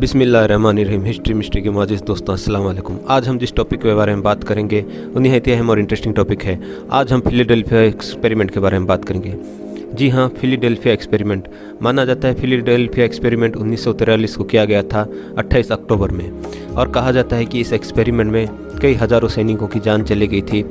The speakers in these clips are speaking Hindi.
बिस्मिल्लाहिर्रहमानिर्रहीम। हिस्ट्री मिस्ट्री के माजिद दोस्तों, अस्सलाम वालेकुम। आज हम जिस टॉपिक के बारे में बात करेंगे वो निहायत अहम और इंटरेस्टिंग टॉपिक है। आज हम फिलाडेल्फिया एक्सपेरिमेंट के बारे में बात करेंगे। जी हाँ, फिलाडेल्फिया एक्सपेरिमेंट माना जाता है। फिलाडेल्फिया एक्सपेरिमेंट 1943 को किया गया था 28 अक्टूबर में, और कहा जाता है कि इस एक्सपेरिमेंट में कई हज़ारों सैनिकों की जान चली गई थी।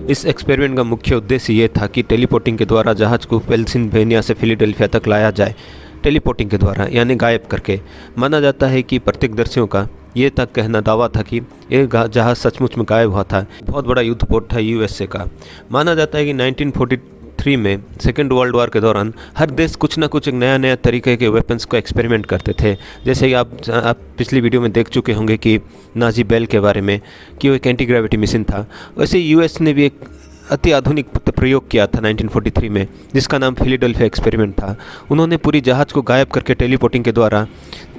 इस एक्सपेरिमेंट का मुख्य उद्देश्य ये था कि टेलीपोर्टिंग के द्वारा जहाज़ को पेंसिल्वेनिया से फिलाडेल्फिया तक लाया जाए, टेलीपोर्टिंग के द्वारा यानी गायब करके। माना जाता है कि प्रत्यक्षदर्शियों का ये तक कहना दावा था कि ये जहाज़ सचमुच में गायब हुआ था। बहुत बड़ा युद्धपोत था यूएसए का। माना जाता है कि 1943 में सेकेंड वर्ल्ड वॉर के दौरान हर देश कुछ ना कुछ एक नया तरीके के वेपन्स को एक्सपेरिमेंट करते थे। जैसे कि आप पिछली वीडियो में देख चुके होंगे कि नाजी बेल के बारे में, कि वो एक एंटी ग्रेविटी मिशन था। वैसे यूएस ने भी एक अति आधुनिक प्रयोग किया था 1943 में, जिसका नाम फिलाडेल्फिया एक्सपेरिमेंट था। उन्होंने पूरी जहाज़ को गायब करके टेलीपोर्टिंग के द्वारा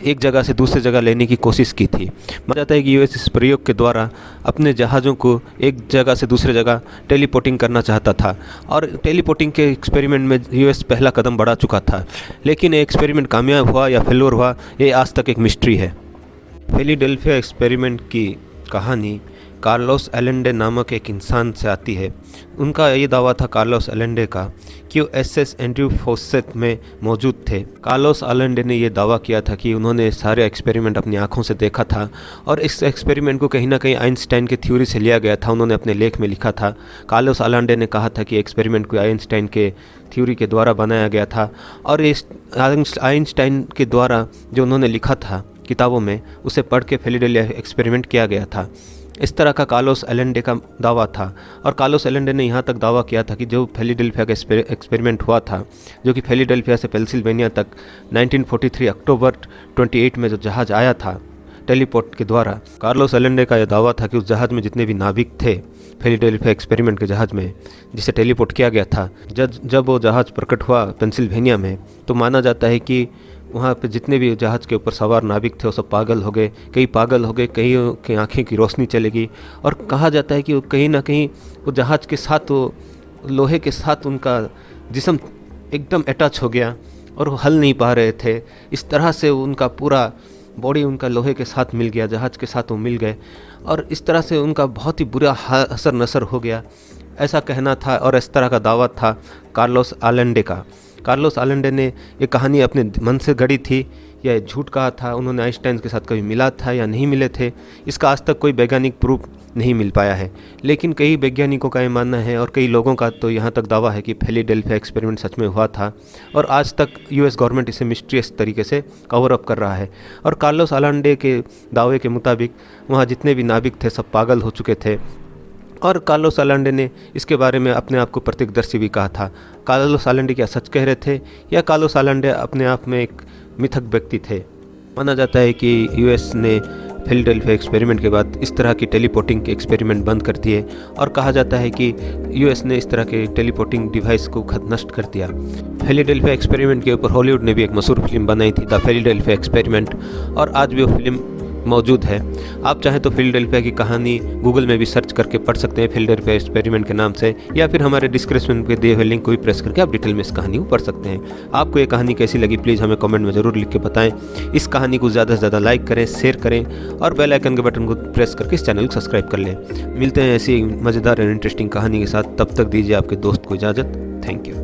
एक जगह से दूसरी जगह लेने की कोशिश की थी। माना जाता है कि यूएस इस प्रयोग के द्वारा अपने जहाज़ों को एक जगह से दूसरे जगह टेलीपोर्टिंग करना चाहता था, और टेलीपोर्टिंग के एक्सपेरिमेंट में यूएस पहला कदम बढ़ा चुका था। लेकिन ये एक्सपेरिमेंट कामयाब हुआ या फेल्योर हुआ, ये आज तक एक मिस्ट्री है। फिलाडेल्फिया एक्सपेरिमेंट की कहानी कार्लोस अलेंडे नामक एक इंसान से आती है। उनका ये दावा था, कार्लोस अलेंडे का, कि वो एसएस एंड्रयू फोर्सेट में मौजूद थे। कार्लोस अलेंडे ने यह दावा किया था कि उन्होंने सारे एक्सपेरिमेंट अपनी आंखों से देखा था, और इस एक्सपेरिमेंट को कहीं ना कहीं आइंस्टाइन की थ्योरी से लिया गया था। उन्होंने अपने लेख में लिखा था। कार्लोस अलेंडे ने कहा था कि एक्सपेरिमेंट को आइंस्टाइन के थ्योरी के द्वारा बनाया गया था, और इस आइंस्टाइन के द्वारा जो उन्होंने लिखा था किताबों में, उसे पढ़ के फिलाडेल्फिया एक्सपेरिमेंट किया गया था। इस तरह का कार्लोस अलेंडे का दावा था। और कार्लोस अलेंडे ने यहाँ तक दावा किया था कि जो फिलाडेल्फिया का एक्सपेरिमेंट हुआ था, जो कि फिलाडेल्फिया से पेंसिल्वेनिया तक 1943 अक्टूबर 28 में जो जहाज़ आया था टेलीपोर्ट के द्वारा, कार्लोस अलेंडे का यह दावा था कि उस जहाज़ में जितने भी नाविक थे फिलाडेल्फिया एक्सपेरिमेंट के जहाज़ में, जिसे टेलीपोर्ट किया गया था, जब वो जहाज़ प्रकट हुआ पेंसिल्वेनिया में, तो माना जाता है कि वहाँ पे जितने भी जहाज़ के ऊपर सवार नाविक थे वो सब पागल हो गए। कई पागल हो गए, कई की आँखें की रोशनी चली गई, और कहा जाता है कि वो कहीं ना कहीं वो जहाज़ के साथ, वो लोहे के साथ उनका जिस्म एकदम अटैच हो गया, और वो हल नहीं पा रहे थे। इस तरह से उनका पूरा बॉडी उनका लोहे के साथ मिल गया, जहाज़ के साथ वो मिल गए, और इस तरह से उनका बहुत ही बुरा असर नसर हो गया, ऐसा कहना था। और इस तरह का दावा था कार्लोस अलेंडे का। कार्लोस अलेंडे ने ये कहानी अपने मन से गढ़ी थी या झूठ कहा था। उन्होंने आइंस्टाइन के साथ कभी मिला था या नहीं मिले थे, इसका आज तक कोई वैज्ञानिक प्रूफ नहीं मिल पाया है। लेकिन कई वैज्ञानिकों का ये मानना है, और कई लोगों का तो यहाँ तक दावा है कि फिलाडेल्फिया एक्सपेरिमेंट सच में हुआ था, और आज तक यूएस गवर्नमेंट इसे मिस्टीरियस तरीके से कवर अप कर रहा है। और कार्लोस अलेंडे के दावे के मुताबिक वहाँ जितने भी नाविक थे सब पागल हो चुके थे, और कार्लोस अलेंडे ने इसके बारे में अपने आप को प्रत्यक्षदर्शी भी कहा था। कार्लोस अलेंडे क्या सच कह रहे थे, या कार्लोस अलेंडे अपने आप में एक मिथक व्यक्ति थे? माना जाता है कि यूएस ने फिलाडेल्फिया एक्सपेरिमेंट के बाद इस तरह की टेलीपोर्टिंग के एक्सपेरिमेंट बंद कर दिए, और कहा जाता है कि यूएस ने इस तरह के टेलीपोर्टिंग डिवाइस को नष्ट कर दिया। फिलाडेल्फिया एक्सपेरिमेंट के ऊपर हॉलीवुड ने भी एक मशहूर फिल्म बनाई थी, द फिलाडेल्फिया एक्सपेरिमेंट, और आज भी वो फिल्म मौजूद है। आप चाहें तो फिलाडेल्फिया की कहानी गूगल में भी सर्च करके पढ़ सकते हैं फिलाडेल्फिया एक्सपेरिमेंट के नाम से, या फिर हमारे डिस्क्रिप्शन पे दिए हुए लिंक को भी प्रेस करके आप डिटेल में इस कहानी को पढ़ सकते हैं। आपको ये कहानी कैसी लगी प्लीज़ हमें कमेंट में ज़रूर लिख के बताएं। इस कहानी को ज़्यादा से ज़्यादा लाइक करें, शेयर करें, और बेल आइकन के बटन को प्रेस करके इस चैनल को सब्सक्राइब कर लें। मिलते हैं ऐसी मज़ेदार और इंटरेस्टिंग कहानी के साथ, तब तक दीजिए आपके दोस्त को इजाज़त। Thank you.